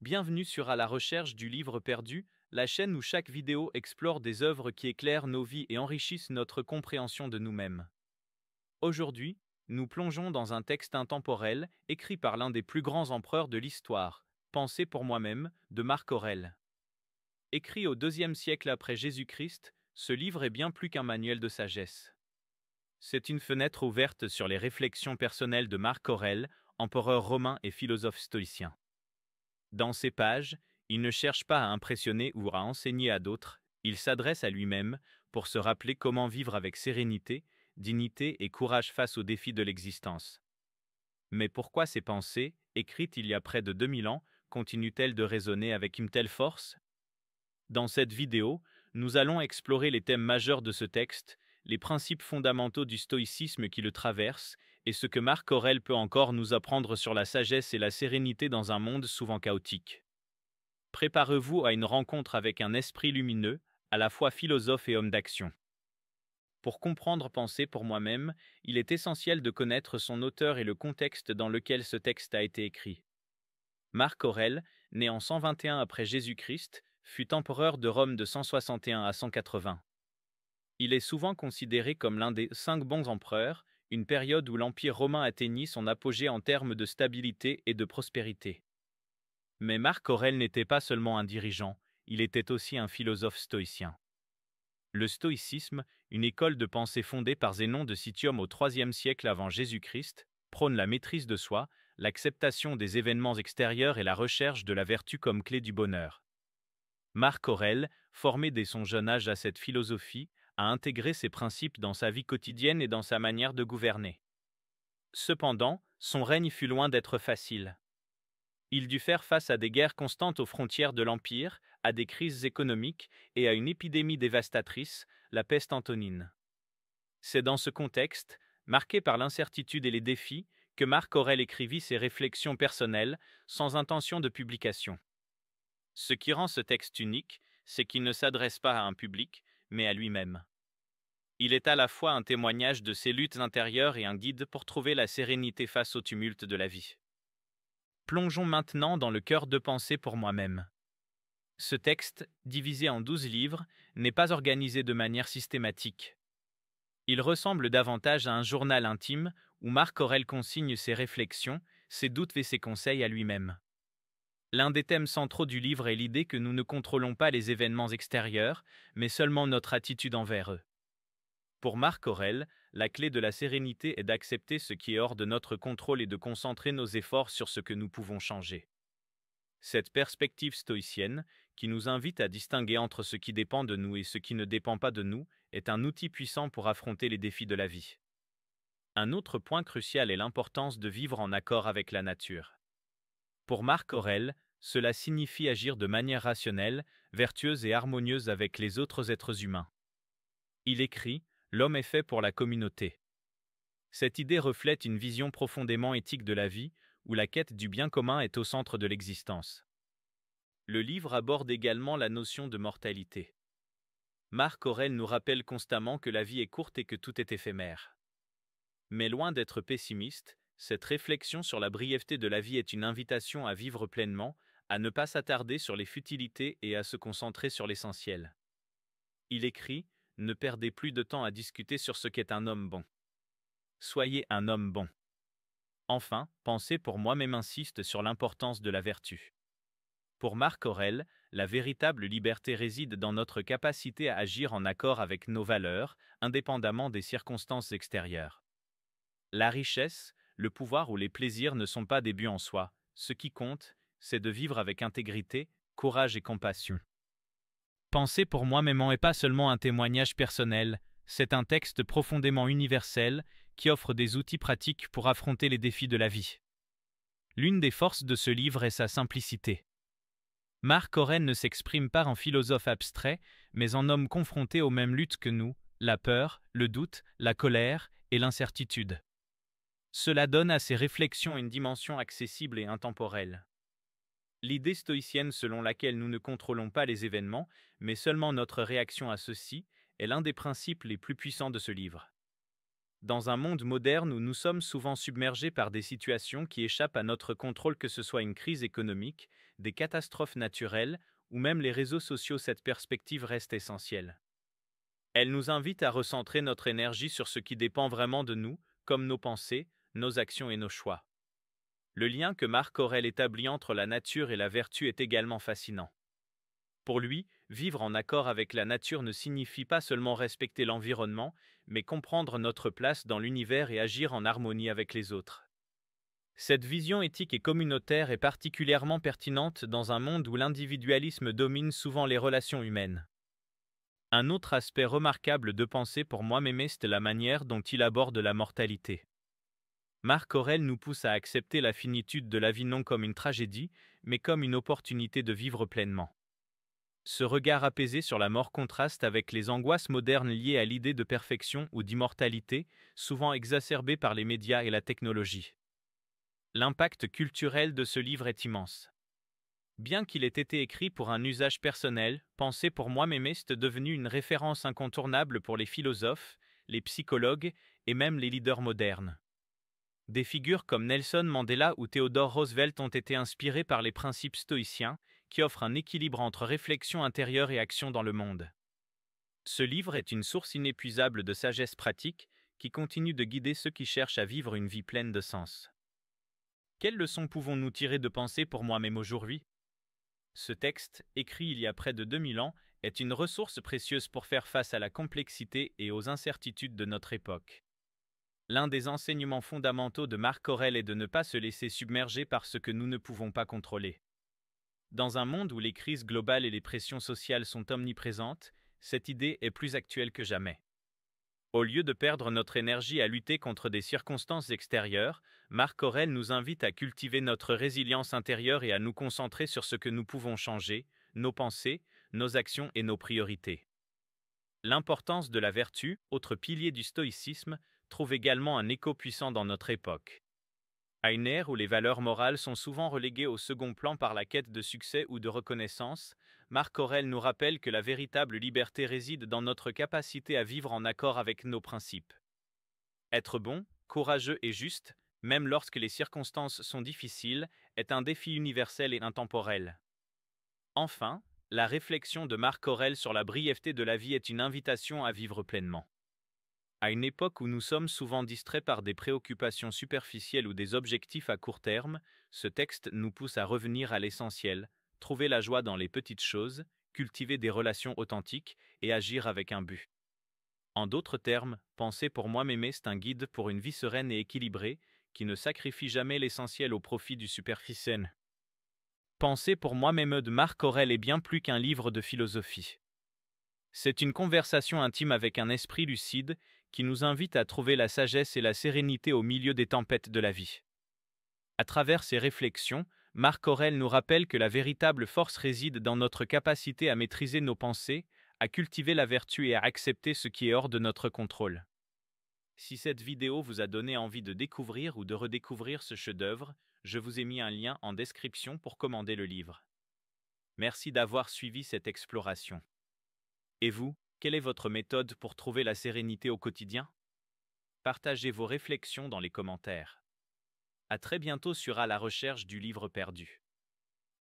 Bienvenue sur À la recherche du livre perdu, la chaîne où chaque vidéo explore des œuvres qui éclairent nos vies et enrichissent notre compréhension de nous-mêmes. Aujourd'hui, nous plongeons dans un texte intemporel écrit par l'un des plus grands empereurs de l'histoire, Pensée pour moi-même, de Marc Aurèle. Écrit au IIe siècle après Jésus-Christ, ce livre est bien plus qu'un manuel de sagesse. C'est une fenêtre ouverte sur les réflexions personnelles de Marc Aurèle, empereur romain et philosophe stoïcien. Dans ces pages, il ne cherche pas à impressionner ou à enseigner à d'autres, il s'adresse à lui-même pour se rappeler comment vivre avec sérénité, dignité et courage face aux défis de l'existence. Mais pourquoi ces pensées, écrites il y a près de 2000 ans, continuent-elles de résonner avec une telle force? Dans cette vidéo, nous allons explorer les thèmes majeurs de ce texte, les principes fondamentaux du stoïcisme qui le traversent, et ce que Marc Aurèle peut encore nous apprendre sur la sagesse et la sérénité dans un monde souvent chaotique. Préparez-vous à une rencontre avec un esprit lumineux, à la fois philosophe et homme d'action. Pour comprendre Penser pour moi-même, il est essentiel de connaître son auteur et le contexte dans lequel ce texte a été écrit. Marc Aurèle, né en 121 après Jésus-Christ, fut empereur de Rome de 161 à 180. Il est souvent considéré comme l'un des 5 bons empereurs, une période où l'Empire romain atteignit son apogée en termes de stabilité et de prospérité. Mais Marc Aurèle n'était pas seulement un dirigeant, il était aussi un philosophe stoïcien. Le stoïcisme, une école de pensée fondée par Zénon de Citium au IIIe siècle avant Jésus-Christ, prône la maîtrise de soi, l'acceptation des événements extérieurs et la recherche de la vertu comme clé du bonheur. Marc Aurèle, formé dès son jeune âge à cette philosophie, a intégré ces principes dans sa vie quotidienne et dans sa manière de gouverner. Cependant, son règne fut loin d'être facile. Il dut faire face à des guerres constantes aux frontières de l'Empire, à des crises économiques et à une épidémie dévastatrice, la peste antonine. C'est dans ce contexte, marqué par l'incertitude et les défis, que Marc Aurèle écrivit ses réflexions personnelles, sans intention de publication. Ce qui rend ce texte unique, c'est qu'il ne s'adresse pas à un public, mais à lui-même. Il est à la fois un témoignage de ses luttes intérieures et un guide pour trouver la sérénité face au tumulte de la vie. Plongeons maintenant dans le cœur de Pensée pour moi-même. Ce texte, divisé en 12 livres, n'est pas organisé de manière systématique. Il ressemble davantage à un journal intime où Marc Aurèle consigne ses réflexions, ses doutes et ses conseils à lui-même. L'un des thèmes centraux du livre est l'idée que nous ne contrôlons pas les événements extérieurs, mais seulement notre attitude envers eux. Pour Marc Aurèle, la clé de la sérénité est d'accepter ce qui est hors de notre contrôle et de concentrer nos efforts sur ce que nous pouvons changer. Cette perspective stoïcienne, qui nous invite à distinguer entre ce qui dépend de nous et ce qui ne dépend pas de nous, est un outil puissant pour affronter les défis de la vie. Un autre point crucial est l'importance de vivre en accord avec la nature. Pour Marc Aurèle, cela signifie agir de manière rationnelle, vertueuse et harmonieuse avec les autres êtres humains. Il écrit « L'homme est fait pour la communauté ». Cette idée reflète une vision profondément éthique de la vie, où la quête du bien commun est au centre de l'existence. Le livre aborde également la notion de mortalité. Marc Aurèle nous rappelle constamment que la vie est courte et que tout est éphémère. Mais loin d'être pessimiste, cette réflexion sur la brièveté de la vie est une invitation à vivre pleinement, à ne pas s'attarder sur les futilités et à se concentrer sur l'essentiel. Il écrit « Ne perdez plus de temps à discuter sur ce qu'est un homme bon. Soyez un homme bon. » Enfin, Pensée pour moi-même insiste sur l'importance de la vertu. Pour Marc Aurèle, la véritable liberté réside dans notre capacité à agir en accord avec nos valeurs, indépendamment des circonstances extérieures. La richesse, le pouvoir ou les plaisirs ne sont pas des buts en soi. Ce qui compte, c'est de vivre avec intégrité, courage et compassion. Penser pour moi-même n'est pas seulement un témoignage personnel, c'est un texte profondément universel qui offre des outils pratiques pour affronter les défis de la vie. L'une des forces de ce livre est sa simplicité. Marc Aurèle ne s'exprime pas en philosophe abstrait, mais en homme confronté aux mêmes luttes que nous, la peur, le doute, la colère et l'incertitude. Cela donne à ses réflexions une dimension accessible et intemporelle. L'idée stoïcienne selon laquelle nous ne contrôlons pas les événements, mais seulement notre réaction à ceux-ci, est l'un des principes les plus puissants de ce livre. Dans un monde moderne où nous sommes souvent submergés par des situations qui échappent à notre contrôle, que ce soit une crise économique, des catastrophes naturelles, ou même les réseaux sociaux, cette perspective reste essentielle. Elle nous invite à recentrer notre énergie sur ce qui dépend vraiment de nous, comme nos pensées, nos actions et nos choix. Le lien que Marc Aurèle établit entre la nature et la vertu est également fascinant. Pour lui, vivre en accord avec la nature ne signifie pas seulement respecter l'environnement, mais comprendre notre place dans l'univers et agir en harmonie avec les autres. Cette vision éthique et communautaire est particulièrement pertinente dans un monde où l'individualisme domine souvent les relations humaines. Un autre aspect remarquable de pensée pour moi-même, c'est la manière dont il aborde la mortalité. Marc Aurèle nous pousse à accepter la finitude de la vie non comme une tragédie, mais comme une opportunité de vivre pleinement. Ce regard apaisé sur la mort contraste avec les angoisses modernes liées à l'idée de perfection ou d'immortalité, souvent exacerbées par les médias et la technologie. L'impact culturel de ce livre est immense. Bien qu'il ait été écrit pour un usage personnel, Pensée pour moi-même est devenu une référence incontournable pour les philosophes, les psychologues et même les leaders modernes. Des figures comme Nelson Mandela ou Theodore Roosevelt ont été inspirées par les principes stoïciens, qui offrent un équilibre entre réflexion intérieure et action dans le monde. Ce livre est une source inépuisable de sagesse pratique qui continue de guider ceux qui cherchent à vivre une vie pleine de sens. Quelles leçons pouvons-nous tirer de Pensée pour moi-même aujourd'hui ? Ce texte, écrit il y a près de 2000 ans, est une ressource précieuse pour faire face à la complexité et aux incertitudes de notre époque. L'un des enseignements fondamentaux de Marc Aurèle est de ne pas se laisser submerger par ce que nous ne pouvons pas contrôler. Dans un monde où les crises globales et les pressions sociales sont omniprésentes, cette idée est plus actuelle que jamais. Au lieu de perdre notre énergie à lutter contre des circonstances extérieures, Marc Aurèle nous invite à cultiver notre résilience intérieure et à nous concentrer sur ce que nous pouvons changer, nos pensées, nos actions et nos priorités. L'importance de la vertu, autre pilier du stoïcisme, trouve également un écho puissant dans notre époque. À une ère où les valeurs morales sont souvent reléguées au second plan par la quête de succès ou de reconnaissance, Marc Aurèle nous rappelle que la véritable liberté réside dans notre capacité à vivre en accord avec nos principes. Être bon, courageux et juste, même lorsque les circonstances sont difficiles, est un défi universel et intemporel. Enfin, la réflexion de Marc Aurèle sur la brièveté de la vie est une invitation à vivre pleinement. À une époque où nous sommes souvent distraits par des préoccupations superficielles ou des objectifs à court terme, ce texte nous pousse à revenir à l'essentiel, trouver la joie dans les petites choses, cultiver des relations authentiques et agir avec un but. En d'autres termes, Pensée pour moi-même est un guide pour une vie sereine et équilibrée, qui ne sacrifie jamais l'essentiel au profit du superficiel. Pensée pour moi-même de Marc Aurèle est bien plus qu'un livre de philosophie. C'est une conversation intime avec un esprit lucide qui nous invite à trouver la sagesse et la sérénité au milieu des tempêtes de la vie. À travers ces réflexions, Marc Aurèle nous rappelle que la véritable force réside dans notre capacité à maîtriser nos pensées, à cultiver la vertu et à accepter ce qui est hors de notre contrôle. Si cette vidéo vous a donné envie de découvrir ou de redécouvrir ce chef-d'œuvre, je vous ai mis un lien en description pour commander le livre. Merci d'avoir suivi cette exploration. Et vous, quelle est votre méthode pour trouver la sérénité au quotidien? Partagez vos réflexions dans les commentaires. À très bientôt sur À la recherche du livre perdu.